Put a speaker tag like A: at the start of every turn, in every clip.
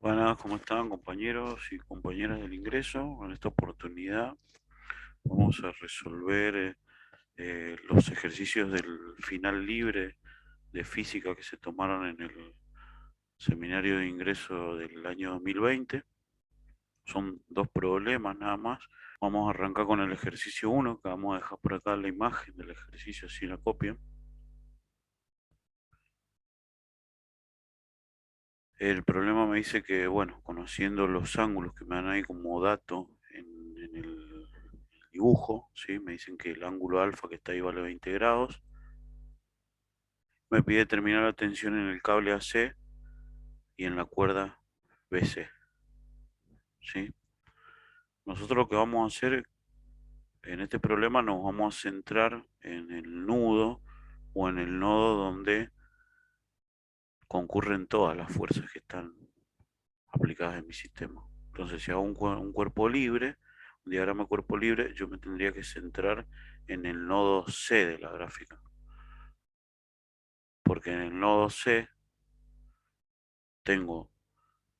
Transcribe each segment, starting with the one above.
A: Buenas, ¿cómo están compañeros y compañeras del ingreso? En esta oportunidad vamos a resolver los ejercicios del final libre de física que se tomaron en el seminario de ingreso del año 2020. Son dos problemas nada más. Vamos a arrancar con el ejercicio 1, que vamos a dejar por acá la imagen del ejercicio si la copian. El problema me dice que, bueno, conociendo los ángulos que me dan ahí como dato en el dibujo, ¿sí? Me dicen que el ángulo alfa que está ahí vale 20 grados. Me pide determinar la tensión en el cable AC y en la cuerda BC, ¿sí? Nosotros lo que vamos a hacer en este problema nos vamos a centrar en el nudo o en el nodo donde concurren todas las fuerzas que están aplicadas en mi sistema. Entonces, si hago un cuerpo libre, un diagrama de cuerpo libre, yo me tendría que centrar en el nodo C de la gráfica. Porque en el nodo C tengo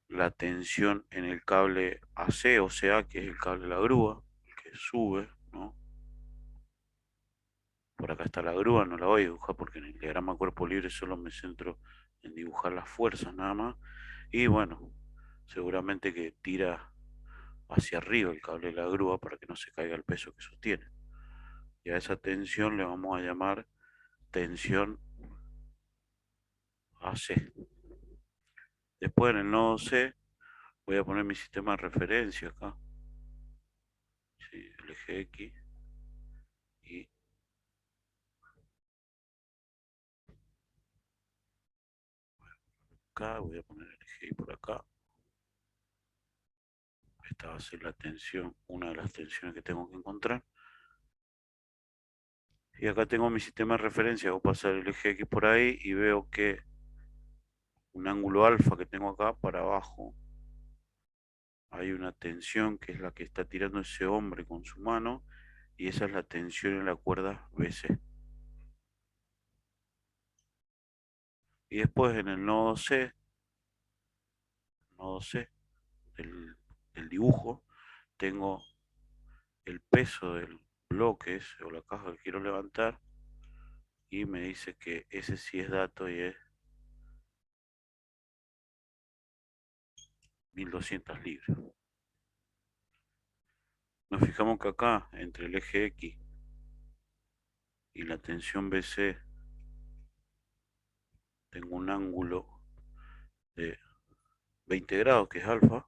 A: la tensión en el cable AC o sea, que es el cable de la grúa, que sube, ¿no? Por acá está la grúa, no la voy a dibujar porque en el diagrama cuerpo libre solo me centro en dibujar las fuerzas nada más. Y bueno, seguramente que tira hacia arriba el cable de la grúa para que no se caiga el peso que sostiene. Y a esa tensión le vamos a llamar tensión AC. Después en el nodo C voy a poner mi sistema de referencia acá, ¿sí? El eje X y acá voy a poner el eje Y por acá. Esta va a ser la tensión, una de las tensiones que tengo que encontrar. Y acá tengo mi sistema de referencia, voy a pasar el eje X por ahí y veo que un ángulo alfa que tengo acá para abajo, hay una tensión que es la que está tirando ese hombre con su mano y esa es la tensión en la cuerda BC. Y después en el nodo C del dibujo, tengo el peso del bloque o la caja que quiero levantar y me dice que ese sí es dato y es 1200 libras. Nos fijamos que acá, entre el eje X y la tensión BC, tengo un ángulo de 20 grados, que es alfa,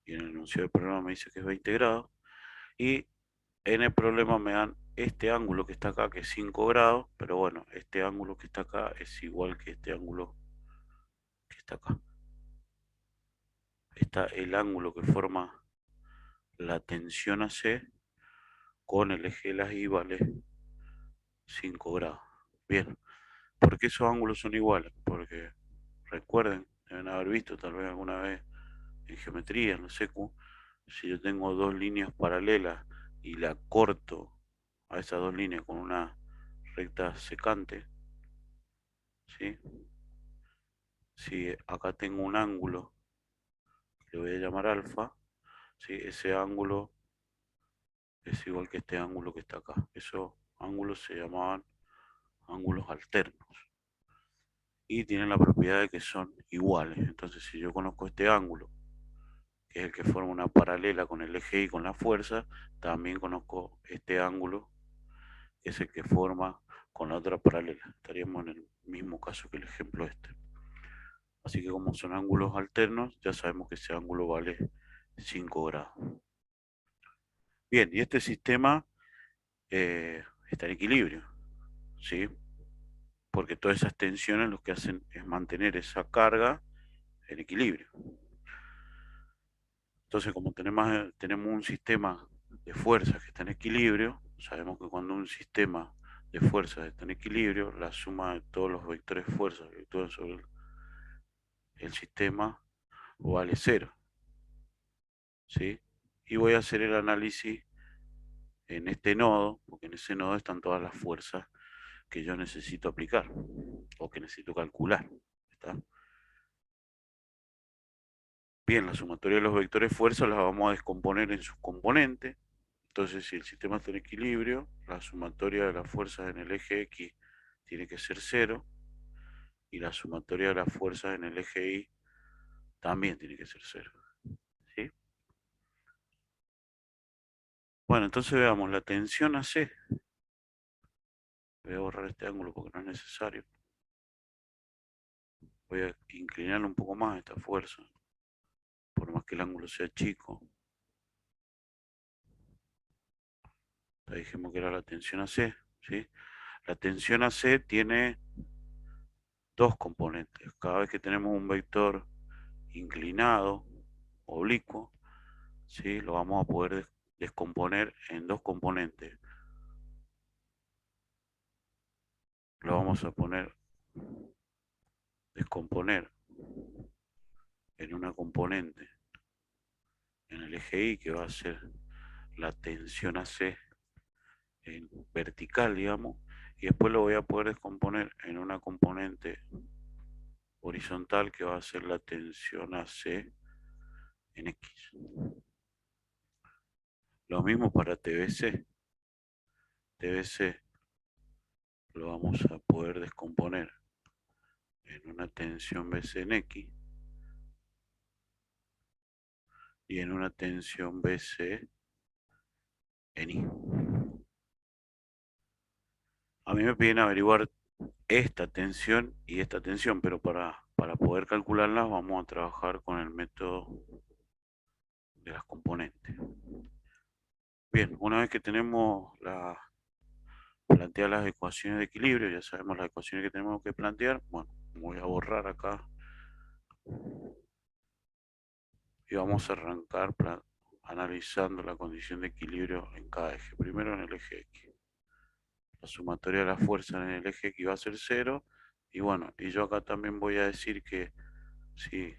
A: y en el enunciado del problema me dice que es 20 grados, y en el problema me dan este ángulo que está acá, que es 5 grados, pero bueno, este ángulo que está acá es igual que este ángulo que está acá. Está el ángulo que forma la tensión AC con el eje de las Y vale 5 grados. Bien, ¿por qué esos ángulos son iguales? Porque recuerden, deben haber visto tal vez alguna vez en geometría, en la secu, si yo tengo dos líneas paralelas y la corto a esas dos líneas con una recta secante, ¿sí? Si acá tengo un ángulo que le voy a llamar alfa, ¿sí? Ese ángulo es igual que este ángulo que está acá. Esos ángulos se llamaban ángulos alternos y tienen la propiedad de que son iguales. Entonces, si yo conozco este ángulo, que es el que forma una paralela con el eje y con la fuerza, también conozco este ángulo, que es el que forma con la otra paralela. Estaríamos en el mismo caso que el ejemplo este. Así que como son ángulos alternos, ya sabemos que ese ángulo vale 5 grados. Bien, y este sistema está en equilibrio, ¿sí? Porque todas esas tensiones lo que hacen es mantener esa carga en equilibrio. Entonces, como tenemos un sistema de fuerzas que está en equilibrio, sabemos que cuando un sistema de fuerzas está en equilibrio, la suma de todos los vectores de fuerzas que actúan sobre el sistema vale cero, ¿sí? Y voy a hacer el análisis en este nodo, porque en ese nodo están todas las fuerzas que yo necesito aplicar o que necesito calcular, ¿está? Bien, la sumatoria de los vectores fuerza las vamos a descomponer en sus componentes. Entonces, si el sistema está en equilibrio, la sumatoria de las fuerzas en el eje X tiene que ser cero, y la sumatoria de las fuerzas en el eje Y también tiene que ser cero. ¿Sí? Bueno, entonces veamos la tensión AC. Voy a borrar este ángulo porque no es necesario. Voy a inclinar un poco más esta fuerza, por más que el ángulo sea chico. Ya dijimos que era la tensión AC, ¿sí? La tensión AC tiene dos componentes. Cada vez que tenemos un vector inclinado, oblicuo, ¿sí? Lo vamos a poder descomponer en dos componentes. Lo vamos a descomponer en una componente en el eje Y, que va a ser la tensión AC en vertical, digamos, y después lo voy a poder descomponer en una componente horizontal, que va a ser la tensión AC en X. Lo mismo para TBC. TBC lo vamos a poder descomponer en una tensión BC en X y en una tensión BC en Y. A mí me piden averiguar esta tensión y esta tensión, pero para poder calcularlas vamos a trabajar con el método de las componentes. Bien, una vez que tenemos planteadas las ecuaciones de equilibrio, ya sabemos las ecuaciones que tenemos que plantear. Bueno, voy a borrar acá y vamos a arrancar analizando la condición de equilibrio en cada eje. Primero en el eje X. La sumatoria de las fuerzas en el eje X va a ser cero. Y bueno, y yo acá también voy a decir que si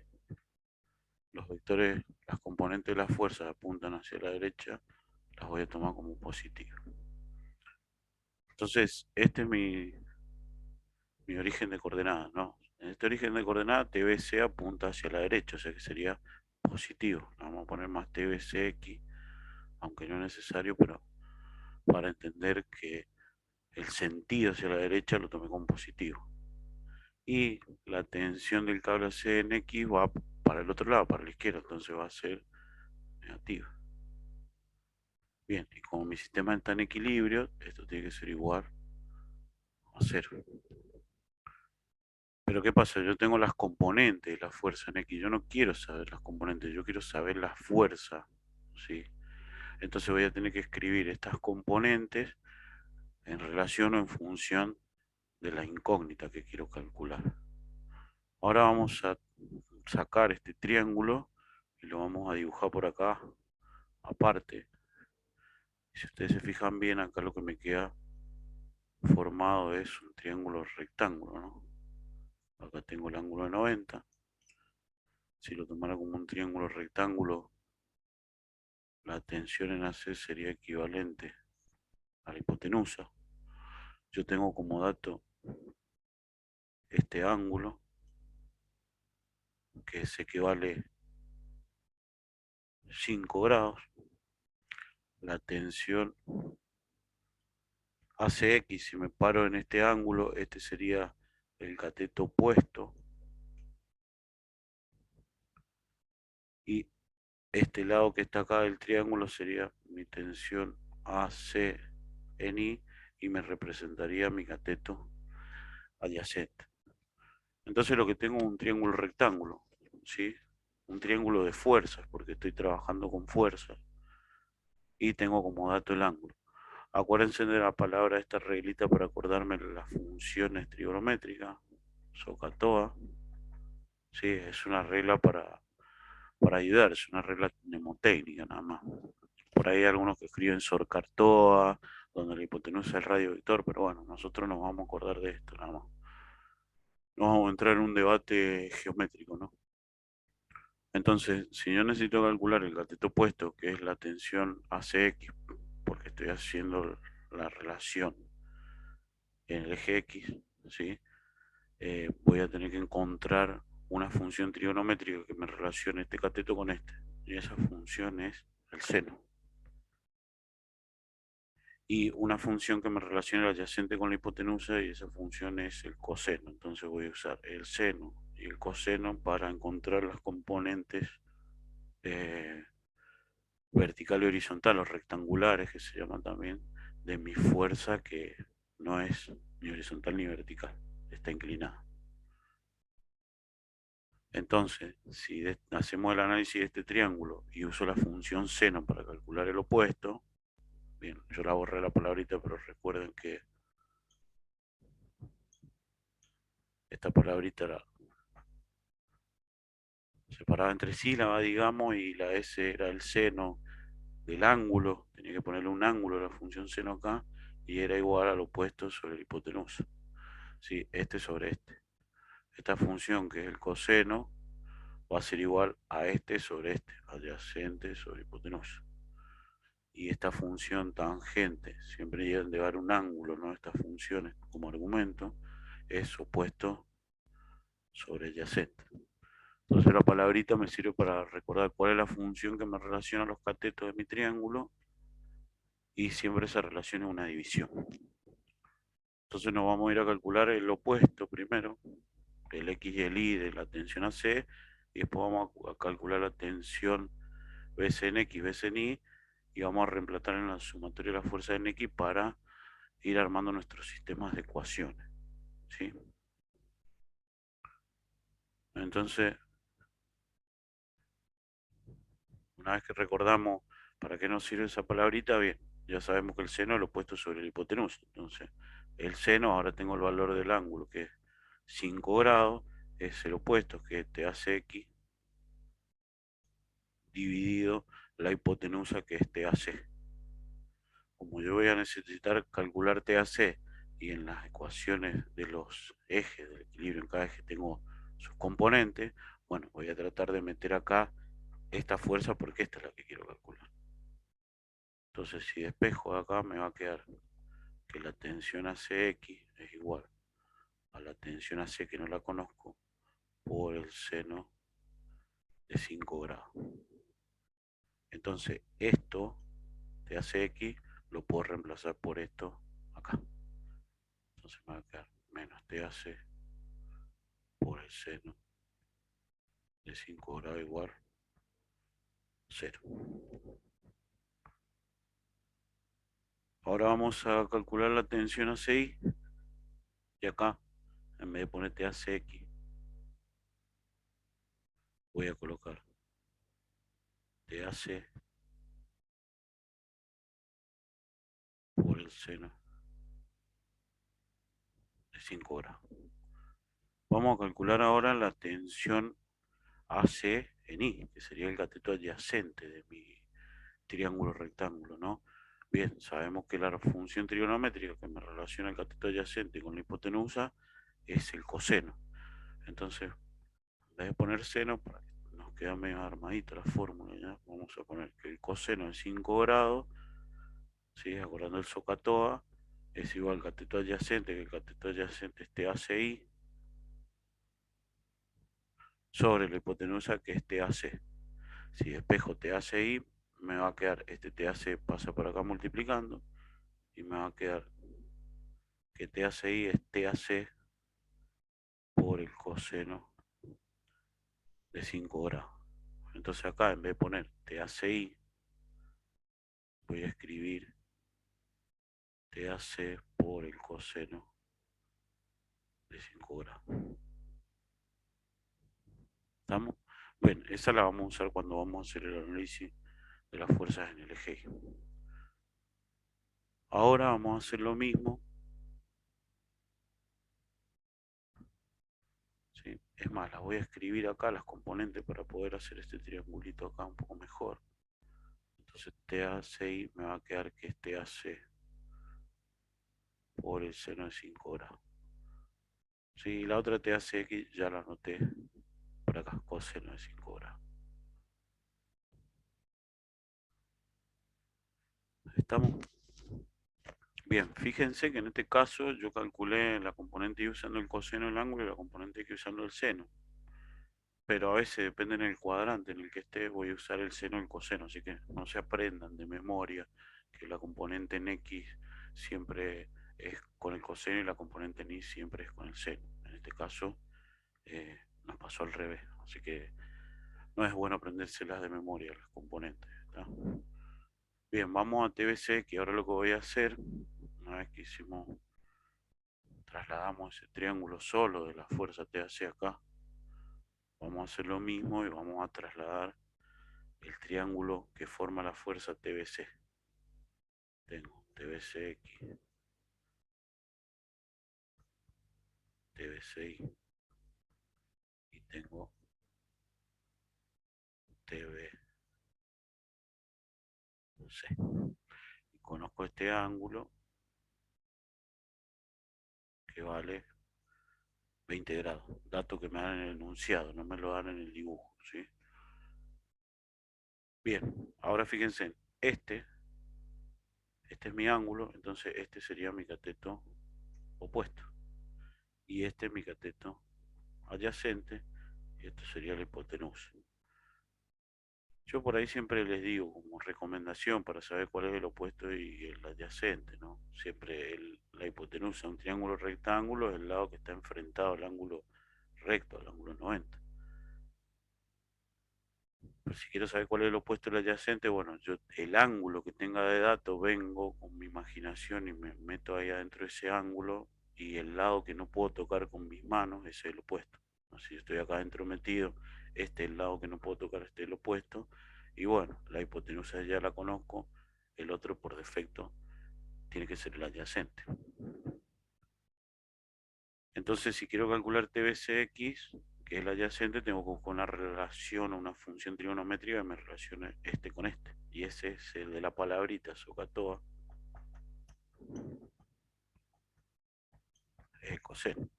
A: los vectores, las componentes de las fuerzas apuntan hacia la derecha, las voy a tomar como positivas. Entonces, este es mi origen de coordenadas, ¿no? En este origen de coordenadas, TBC apunta hacia la derecha, o sea que sería positivo. Vamos a poner más TBCX, aunque no es necesario, pero para entender que el sentido hacia la derecha lo tomé como positivo. Y la tensión del cable AC en X va para el otro lado, para la izquierda, entonces va a ser negativa. Bien, y como mi sistema está en equilibrio, esto tiene que ser igual a cero. Pero ¿qué pasa? Yo tengo las componentes de la fuerza en X. Yo no quiero saber las componentes, yo quiero saber la fuerza, ¿sí? Entonces voy a tener que escribir estas componentes en relación o en función de la incógnita que quiero calcular. Ahora vamos a sacar este triángulo y lo vamos a dibujar por acá, aparte. Si ustedes se fijan bien, acá lo que me queda formado es un triángulo rectángulo, ¿no? Acá tengo el ángulo de 90. Si lo tomara como un triángulo rectángulo, la tensión en AC sería equivalente a la hipotenusa. Yo tengo como dato este ángulo, que se equivale 5 grados. La tensión ACX, si me paro en este ángulo, este sería el cateto opuesto. Y este lado que está acá del triángulo sería mi tensión AC en I, y me representaría mi cateto adyacente. Entonces lo que tengo es un triángulo rectángulo, ¿sí? Un triángulo de fuerzas, porque estoy trabajando con fuerzas. Y tengo como dato el ángulo. Acuérdense de la palabra, esta reglita, para acordarme las funciones trigonométricas. SOHCAHTOA. Sí, es una regla para ayudar, es una regla mnemotécnica nada más. Por ahí hay algunos que escriben SORCARTOA, donde la hipotenusa es el radio vector, pero bueno, nosotros nos vamos a acordar de esto nada más. No vamos a entrar en un debate geométrico, ¿no? Entonces, si yo necesito calcular el cateto opuesto, que es la tensión ACX, porque estoy haciendo la relación en el eje X, ¿sí? Voy a tener que encontrar una función trigonométrica que me relacione este cateto con este. Y esa función es el seno. Y una función que me relacione el adyacente con la hipotenusa, y esa función es el coseno. Entonces voy a usar el seno y el coseno para encontrar las componentes vertical y horizontal, o rectangulares, que se llaman también, de mi fuerza, que no es ni horizontal ni vertical, está inclinada. Entonces, si hacemos el análisis de este triángulo y uso la función seno para calcular el opuesto, bien, yo la borré la palabrita, pero recuerden que esta palabrita era separada entre sílabas, digamos, y la S era el seno del ángulo, tenía que ponerle un ángulo a la función seno acá, y era igual al opuesto sobre la hipotenusa. Sí, este sobre este. Esta función, que es el coseno, va a ser igual a este sobre este, adyacente sobre hipotenusa. Y esta función tangente, siempre deben llevar un ángulo, ¿no? Estas funciones como argumento, es opuesto sobre adyacente. Entonces la palabrita me sirve para recordar cuál es la función que me relaciona los catetos de mi triángulo, y siempre esa relación es una división. Entonces nos vamos a ir a calcular el opuesto primero, el X y el Y de la tensión AC, y después vamos a calcular la tensión BC en X, BC en Y, y vamos a reemplazar en la sumatoria de la fuerza en X para ir armando nuestros sistemas de ecuaciones, ¿sí? Entonces, una vez que recordamos para qué nos sirve esa palabrita, bien, ya sabemos que el seno es el opuesto sobre la hipotenusa. Entonces, el seno, ahora tengo el valor del ángulo, que es 5 grados, es el opuesto, que es TAC dividido la hipotenusa, que es TAC. Como yo voy a necesitar calcular TAC, y en las ecuaciones de los ejes, del equilibrio en cada eje tengo sus componentes, bueno, voy a tratar de meter acá esta fuerza, porque esta es la que quiero calcular. Entonces, si despejo acá, me va a quedar que la tensión ACX es igual a la tensión AC, que no la conozco, por el seno de 5 grados. Entonces, esto de ACX lo puedo reemplazar por esto acá. Entonces me va a quedar menos TAC por el seno de 5 grados igual 0. Ahora vamos a calcular la tensión ACI, y acá, en vez de poner TACX, voy a colocar TAC por el seno de 5 grados. Vamos a calcular ahora la tensión AC en I, que sería el cateto adyacente de mi triángulo rectángulo, ¿no? Bien, sabemos que la función trigonométrica que me relaciona el cateto adyacente con la hipotenusa es el coseno. Entonces, en vez de poner seno, para que nos queda medio armadita la fórmula, ¿ya? Vamos a poner que el coseno de 5 grados, ¿sí? Acordando el SOHCAHTOA, es igual al cateto adyacente, que el cateto adyacente es TACI, sobre la hipotenusa, que es TAC. Si despejo TACI, me va a quedar, este TAC pasa por acá multiplicando, y me va a quedar que TACI es TAC por el coseno de 5 grados. Entonces acá, en vez de poner TACI, voy a escribir TAC por el coseno de 5 grados. ¿Estamos? Bien, esa la vamos a usar cuando vamos a hacer el análisis de las fuerzas en el eje. Ahora vamos a hacer lo mismo, ¿sí? Es más, las voy a escribir acá, las componentes, para poder hacer este triangulito acá un poco mejor. Entonces TACI me va a quedar que es TAC por el seno de 5 grados. Sí, la otra TACX ya la anoté por acá, coseno de 5 grados. ¿Estamos? Bien, fíjense que en este caso yo calculé la componente Y usando el coseno del ángulo, y la componente X usando el seno. pero a veces depende en el cuadrante en el que esté, voy a usar el seno y el coseno, así que no se aprendan de memoria que la componente en X siempre es con el coseno y la componente en Y siempre es con el seno. En este caso nos pasó al revés, así que no es bueno aprendérselas de memoria las componentes. ¿Está? Bien, vamos a TBC, que ahora lo que voy a hacer, una vez que trasladamos ese triángulo solo de la fuerza TAC acá, vamos a hacer lo mismo y vamos a trasladar el triángulo que forma la fuerza TBC. Tengo TBCX, TBCI y tengo TBC. Y conozco este ángulo que vale 20 grados. Dato que me dan en el enunciado, no me lo dan en el dibujo, ¿sí? Bien, ahora fíjense, este es mi ángulo, entonces este sería mi cateto opuesto. Y este es mi cateto adyacente, y esto sería la hipotenusa. Yo por ahí siempre les digo como recomendación para saber cuál es el opuesto y el adyacente, ¿no? Siempre la hipotenusa, un triángulo rectángulo, es el lado que está enfrentado al ángulo recto, al ángulo 90. Pero si quiero saber cuál es el opuesto y el adyacente, bueno, yo el ángulo que tenga de dato vengo con mi imaginación y me meto ahí adentro de ese ángulo y el lado que no puedo tocar con mis manos ese es el opuesto. ¿No? Si estoy acá adentro metido, este es el lado que no puedo tocar, este es el opuesto. Y bueno, la hipotenusa ya la conozco, el otro por defecto tiene que ser el adyacente. Entonces, si quiero calcular TBCX, que es el adyacente, tengo que buscar una relación o una función trigonométrica que me relacione este con este. Y ese es el de la palabrita SOHCAHTOA, es el coseno.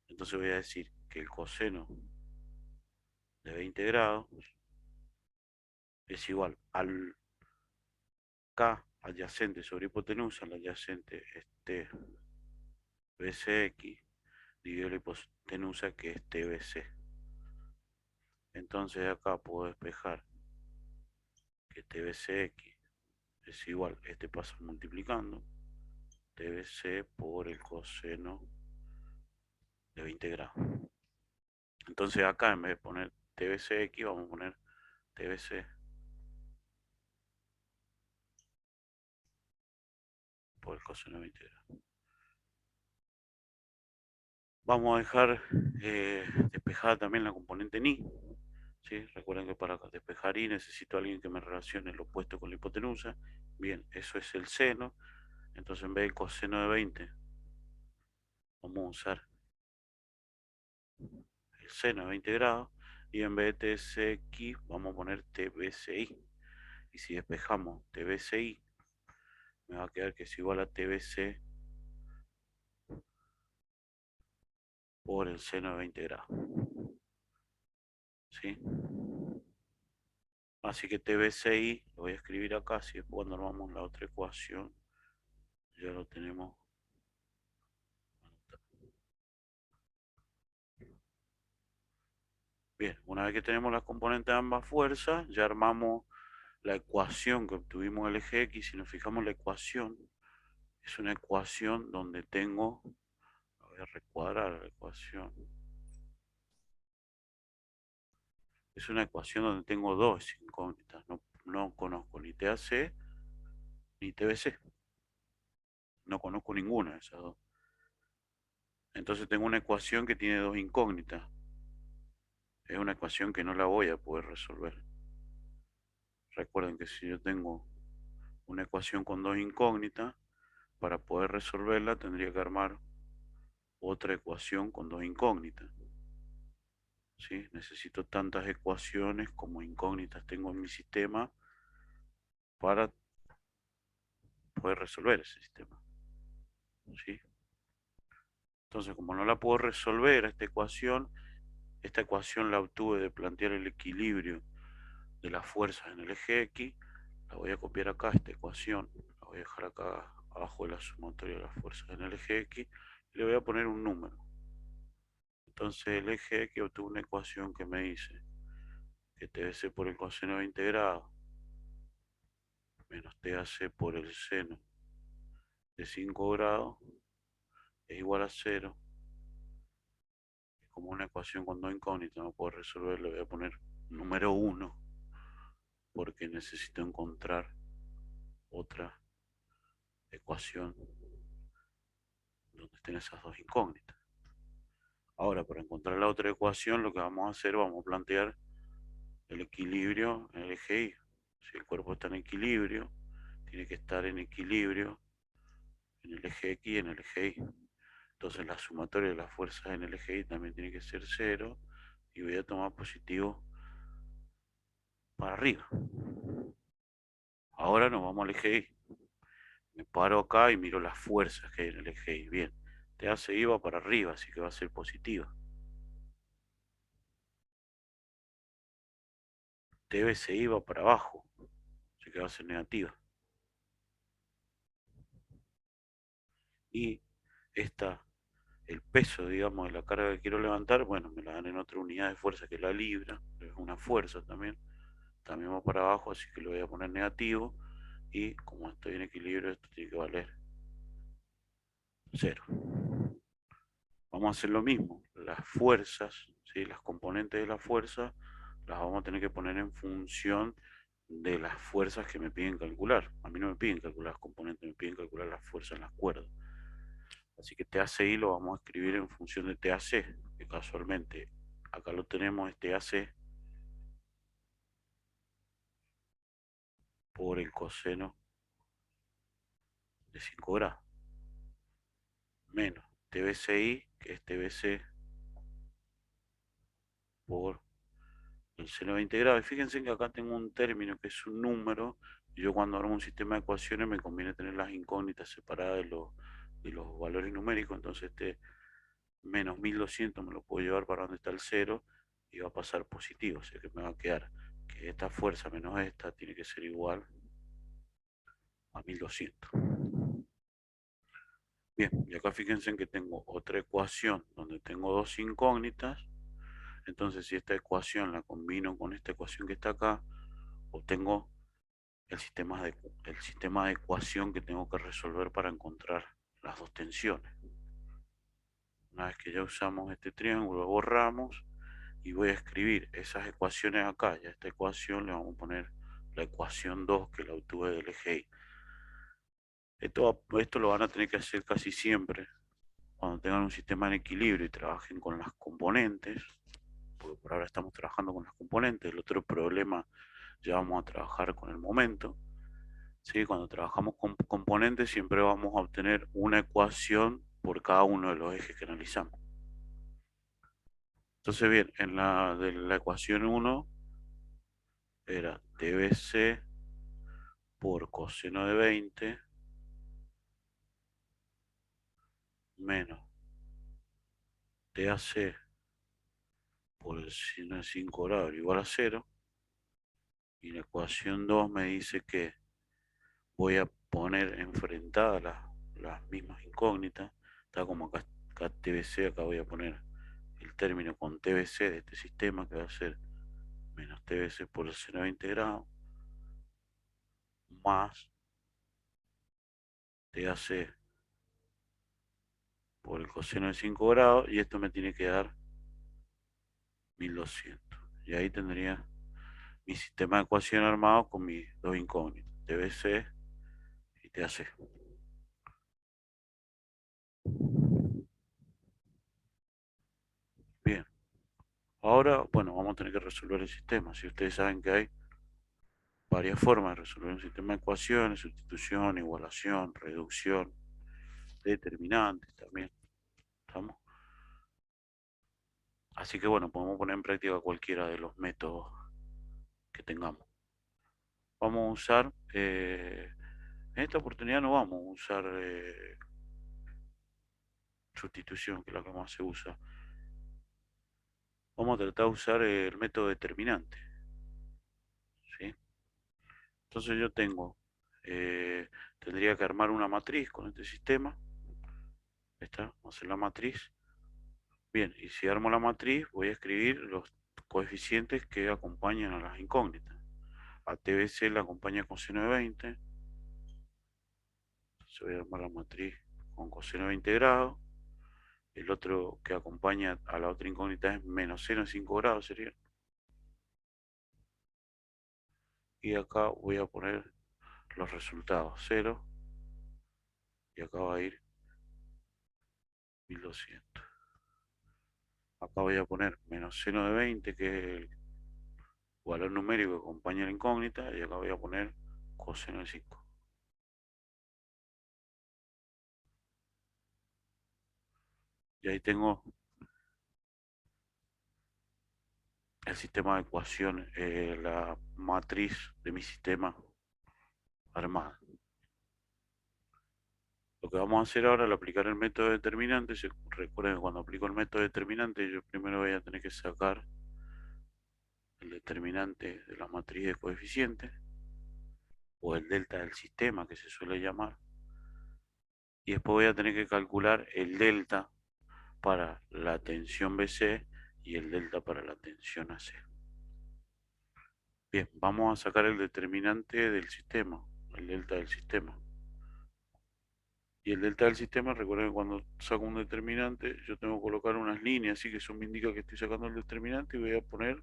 A: Entonces voy a decir que el coseno de 20 grados es igual al K adyacente sobre hipotenusa, el adyacente es TBCX, dividido la hipotenusa que es TBC. Entonces acá puedo despejar que TBCX es igual, este pasa multiplicando, TBC por el coseno de 20 grados. Entonces acá en vez de poner TBCX vamos a poner TBC por el coseno de 20 grados. Vamos a dejar despejada también la componente ni. ¿Sí? Recuerden que para despejar y necesito a alguien que me relacione el opuesto con la hipotenusa. Bien, eso es el seno. Entonces en vez del coseno de 20, vamos a usar el seno de 20 grados. Y en vez de TSX, vamos a poner TBCI. Y si despejamos TBCI, me va a quedar que es igual a TBC por el seno de 20 grados. ¿Sí? Así que TBCI lo voy a escribir acá. Si después cuando armamos la otra ecuación, ya lo tenemos. Bien, una vez que tenemos las componentes de ambas fuerzas, ya armamos la ecuación que obtuvimos del eje X. Si nos fijamos la ecuación, es una ecuación donde tengo, voy a recuadrar la ecuación, es una ecuación donde tengo dos incógnitas, no conozco ni TAC ni TBC, no conozco ninguna de esas dos. Entonces tengo una ecuación que tiene dos incógnitas, es una ecuación que no la voy a poder resolver. Recuerden que si yo tengo una ecuación con dos incógnitas, para poder resolverla tendría que armar otra ecuación con dos incógnitas. ¿Sí? Necesito tantas ecuaciones como incógnitas tengo en mi sistema para poder resolver ese sistema. ¿Sí? Entonces, como no la puedo resolver esta ecuación la obtuve de plantear el equilibrio de las fuerzas en el eje X, la voy a copiar acá, esta ecuación, la voy a dejar acá abajo de la sumatoria de las fuerzas en el eje X, y le voy a poner un número. Entonces el eje X obtuvo una ecuación que me dice que TBC por el coseno de 20 grados menos TAC por el seno de 5 grados es igual a 0. Y como una ecuación con dos incógnitas no puedo resolver, le voy a poner número 1 porque necesito encontrar otra ecuación donde estén esas dos incógnitas. Ahora, para encontrar la otra ecuación, lo que vamos a hacer, vamos a plantear el equilibrio en el eje Y. Si el cuerpo está en equilibrio, tiene que estar en equilibrio en el eje X y en el eje Y. Entonces la sumatoria de las fuerzas en el eje Y también tiene que ser 0 y voy a tomar positivo para arriba. Ahora nos vamos al eje Y. Me paro acá y miro las fuerzas que hay en el eje Y. Bien, TAC iba para arriba, así que va a ser positiva. TBC iba para abajo, así que va a ser negativa. Y esta, el peso, digamos, de la carga que quiero levantar, bueno, me la dan en otra unidad de fuerza que es la libra, es una fuerza también va para abajo, así que lo voy a poner negativo, y como estoy en equilibrio, esto tiene que valer 0. Vamos a hacer lo mismo, las fuerzas, ¿sí? Las componentes de la fuerza, las vamos a tener que poner en función de las fuerzas que me piden calcular. A mí no me piden calcular las componentes, me piden calcular las fuerzas en las cuerdas. Así que TACI lo vamos a escribir en función de TAC, que casualmente acá lo tenemos, es TAC por el coseno de 5 grados, menos TBCI, que es TBC por el seno de 20 grados. Y fíjense que acá tengo un término que es un número, y yo cuando armo un sistema de ecuaciones me conviene tener las incógnitas separadas de los valores numéricos, entonces este menos 1200 me lo puedo llevar para donde está el 0 y va a pasar positivo, o sea que me va a quedar que esta fuerza menos esta tiene que ser igual a 1200. Bien, y acá fíjense que tengo otra ecuación donde tengo dos incógnitas. Entonces si esta ecuación la combino con esta ecuación que está acá, obtengo el sistema de ecuación que tengo que resolver para encontrar las dos tensiones. Una vez que ya usamos este triángulo, lo borramos y voy a escribir esas ecuaciones acá. Y a esta ecuación le vamos a poner la ecuación 2 que la obtuve del eje Y. Esto lo van a tener que hacer casi siempre cuando tengan un sistema en equilibrio y trabajen con las componentes, porque por ahora estamos trabajando con las componentes. El otro problema ya vamos a trabajar con el momento. ¿Sí? Cuando trabajamos con componentes siempre vamos a obtener una ecuación por cada uno de los ejes que analizamos. Entonces bien, de la ecuación 1 era TBC por coseno de 20 menos TAC por el seno de 5 grados igual a 0. Y la ecuación 2 me dice que voy a poner enfrentadas las mismas incógnitas. Está como acá TBC, acá voy a poner el término con TBC de este sistema que va a ser menos TBC por el seno de 20 grados más TAC por el coseno de 5 grados, y esto me tiene que dar 1200. Y ahí tendría mi sistema de ecuación armado con mis dos incógnitas, TBC y TAC. Bien, ahora, bueno, vamos a tener que resolver el sistema. Si ustedes saben que hay varias formas de resolver un sistema de ecuaciones: sustitución, igualación, reducción, determinantes también. ¿Estamos? Así que bueno, podemos poner en práctica cualquiera de los métodos que tengamos. Vamos a usar, en esta oportunidad no vamos a usar sustitución, que es la que más se usa. Vamos a tratar de usar el método determinante. ¿Sí? Entonces yo tendría que armar una matriz con este sistema. Esta, vamos a hacer la matriz. Bien, y si armo la matriz, voy a escribir los coeficientes que acompañan a las incógnitas. A TBC la acompaña coseno de 20. Entonces voy a armar la matriz con coseno de 20 grados. El otro que acompaña a la otra incógnita es menos seno de 5 grados, sería. Y acá voy a poner los resultados, 0. Y acá va a ir 1200. Acá voy a poner menos seno de 20, que es el valor numérico que acompaña a la incógnita. Y acá voy a poner coseno de 5. Y ahí tengo el sistema de ecuaciones, la matriz de mi sistema armada. Lo que vamos a hacer ahora al aplicar el método determinante, recuerden que cuando aplico el método determinante, yo primero voy a tener que sacar el determinante de la matriz de coeficientes, o el delta del sistema que se suele llamar, y después voy a tener que calcular el delta para la tensión BC y el delta para la tensión AC. Bien, vamos a sacar el determinante del sistema, el delta del sistema. Y el delta del sistema, recuerden que cuando saco un determinante, yo tengo que colocar unas líneas, así que eso me indica que estoy sacando el determinante, y voy a poner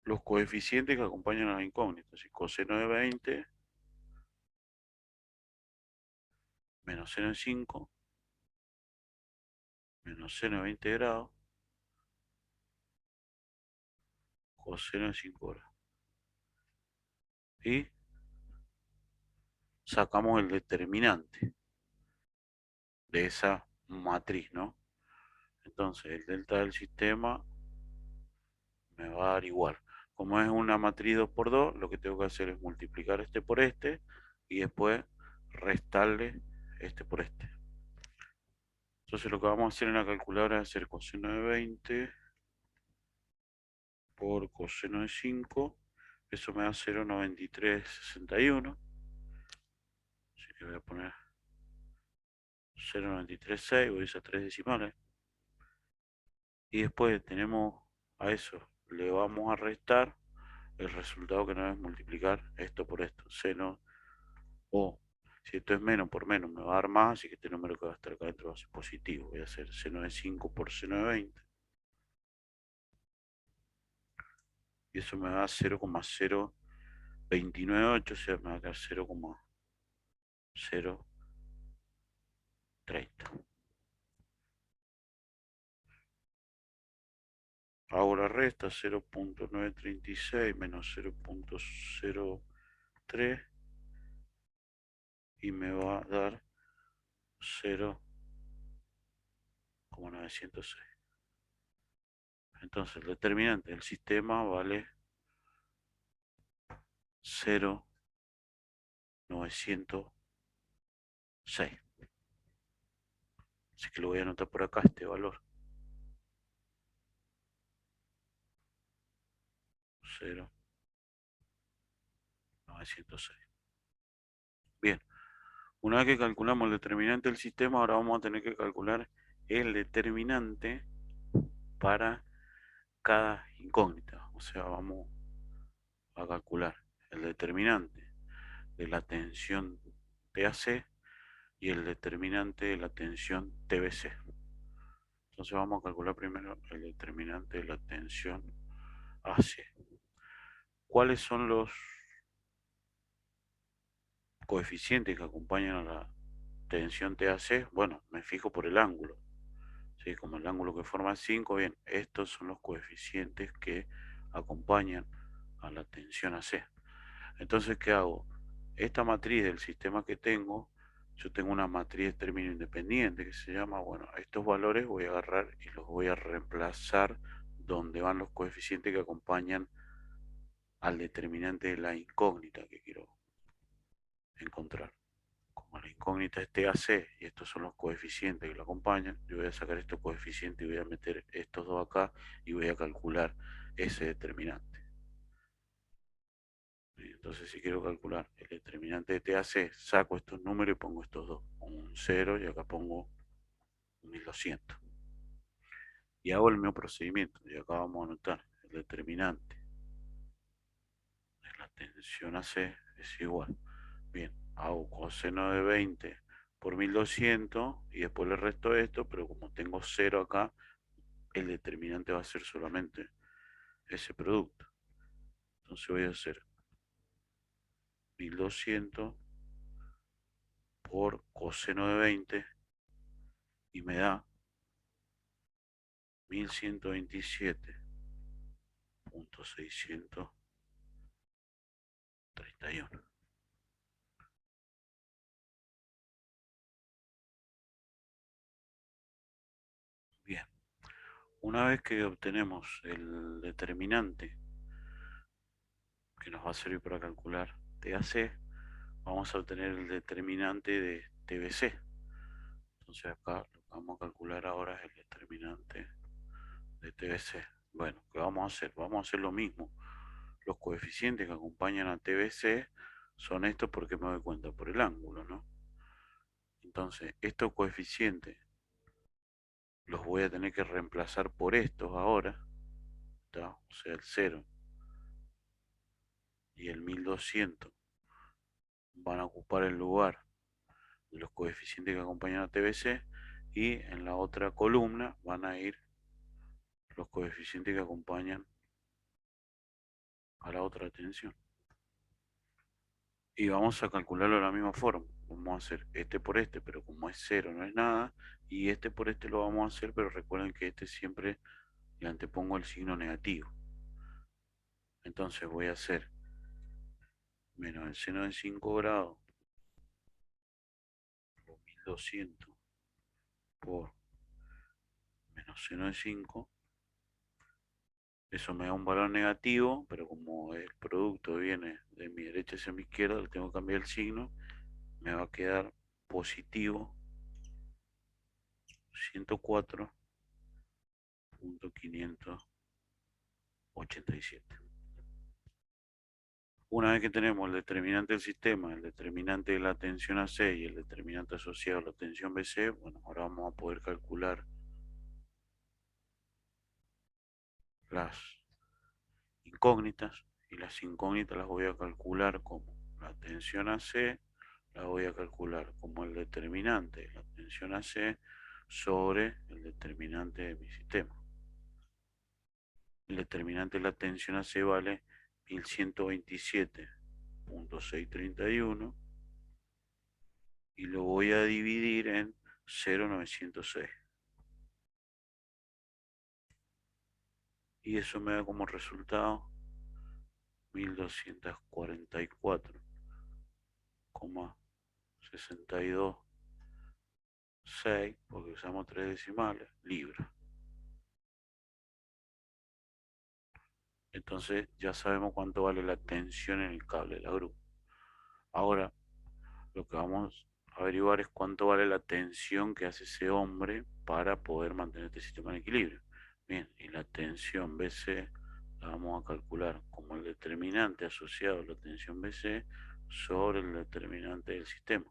A: los coeficientes que acompañan a las incógnitas. Y coseno de 20 menos seno de 5 menos seno de 20 grados coseno de 5 grados. Y sacamos el determinante de esa matriz, ¿no? Entonces el delta del sistema me va a dar igual. Como es una matriz 2 por 2, lo que tengo que hacer es multiplicar este por este y después restarle este por este. Entonces lo que vamos a hacer en la calculadora es hacer coseno de 20 por coseno de 5. Eso me da 0,9361. Así que voy a poner 0,936, voy a usar 3 decimales. Y después tenemos a eso, le vamos a restar el resultado que nos es multiplicar esto por esto. Seno, o si esto es menos por menos me va a dar más, así que este número que va a estar acá dentro va a ser positivo. Voy a hacer seno de 5 por seno de 20. Y eso me da 0,0298, o sea, me va a quedar 0,030. Ahora resta 0,936 menos 0,003 y me va a dar 0,906. Entonces el determinante del sistema vale 0,906. Así que lo voy a anotar por acá, este valor. 0,906. Bien, una vez que calculamos el determinante del sistema, ahora vamos a tener que calcular el determinante para cada incógnita. O sea, vamos a calcular el determinante de la tensión TAC y el determinante de la tensión TBC. Entonces vamos a calcular primero el determinante de la tensión AC. ¿Cuáles son los coeficientes que acompañan a la tensión TAC? Bueno, me fijo por el ángulo. ¿Sí? Como el ángulo que forma 5, bien, estos son los coeficientes que acompañan a la tensión AC. Entonces, ¿qué hago? Esta matriz del sistema que tengo, yo tengo una matriz de término independiente que se llama, bueno, estos valores voy a agarrar y los voy a reemplazar donde van los coeficientes que acompañan al determinante de la incógnita que quiero encontrar. Como la incógnita es TAC y estos son los coeficientes que lo acompañan, yo voy a sacar estos coeficientes y voy a meter estos dos acá y voy a calcular ese determinante. Entonces si quiero calcular el determinante de TAC, saco estos números y pongo estos dos. Pongo un 0 y acá pongo 1200. Y hago el mismo procedimiento. Y acá vamos a anotar el determinante de la tensión AC es igual. Bien, hago coseno de 20 por 1200 y después le resto esto, pero como tengo 0 acá, el determinante va a ser solamente ese producto. Entonces voy a hacer 1200 por coseno de 20 y me da 1127.631. Bien, una vez que obtenemos el determinante que nos va a servir para calcular TAC, vamos a obtener el determinante de TBC. Entonces acá lo que vamos a calcular ahora es el determinante de TBC. Bueno, ¿qué vamos a hacer? Vamos a hacer lo mismo. Los coeficientes que acompañan a TBC son estos porque me doy cuenta por el ángulo, ¿no? Entonces, estos coeficientes los voy a tener que reemplazar por estos ahora, ¿tá? O sea, el 0 y el 1200 van a ocupar el lugar de los coeficientes que acompañan a TBC y en la otra columna van a ir los coeficientes que acompañan a la otra tensión. Y vamos a calcularlo de la misma forma. Vamos a hacer este por este, pero como es 0 no es nada. Y este por este lo vamos a hacer, pero recuerden que este siempre le antepongo el signo negativo. Entonces voy a hacer menos el seno de 5 grados por 1200 por menos seno de 5. Eso me da un valor negativo, pero como el producto viene de mi derecha hacia mi izquierda, le tengo que cambiar el signo. Me va a quedar positivo 104.587. Una vez que tenemos el determinante del sistema, el determinante de la tensión AC y el determinante asociado a la tensión BC, bueno, ahora vamos a poder calcular las incógnitas, y las incógnitas las voy a calcular como la tensión AC, la voy a calcular como el determinante de la tensión AC sobre el determinante de mi sistema. El determinante de la tensión AC vale 1127.631 y lo voy a dividir en 0,906. Y eso me da como resultado 1244,626, porque usamos 3 decimales, libras. Entonces ya sabemos cuánto vale la tensión en el cable de la grúa. Ahora lo que vamos a averiguar es cuánto vale la tensión que hace ese hombre para poder mantener este sistema en equilibrio. Bien, y la tensión BC la vamos a calcular como el determinante asociado a la tensión BC sobre el determinante del sistema.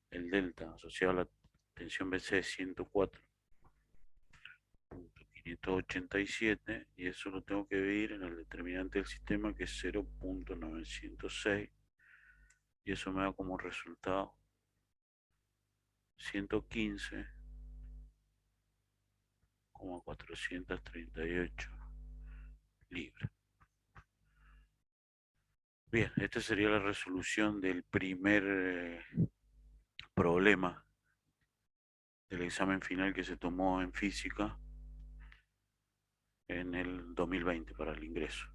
A: El delta asociado a la tensión BC es 104.587 y eso lo tengo que dividir en el determinante del sistema que es 0,906 y eso me da como resultado 115,438 libras. Bien, esta sería la resolución del primer problema del examen final que se tomó en física en el 2020 para el ingreso.